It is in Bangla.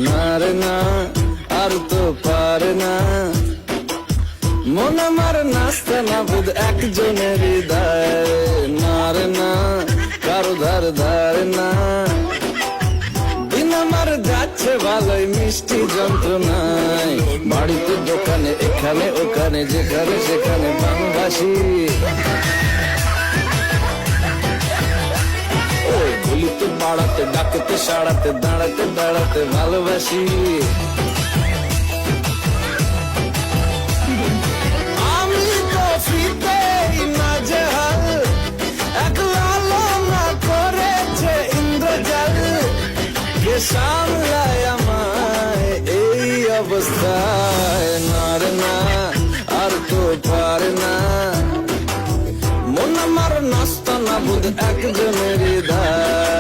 না রে না, আর তো পারে না। মন আমার নাস্তা না বুধ একজনের হৃদয়, না রে না, কারো ধার ধার না। দিন আমার যাচ্ছে ভালোই মিষ্টি যন্ত্রণায়, বাড়িতে দোকানে এখানে ওখানে যেখানে সেখানে বাংলাদেশি। গুলিতে বাড়াতে ডাকতে সাড়াতে দাঁড়াতে দাঁড়াতে ভালোবাসি। আমি তো ফিতেই নাজেহাল, একলা না করেছে ইন্দ্রজাল। কে সামলায় আমায় এই অবস্থায়, না রে না, আর তো পারে না। মন আমার নাস্তা না বুধ একজনের হৃদয়।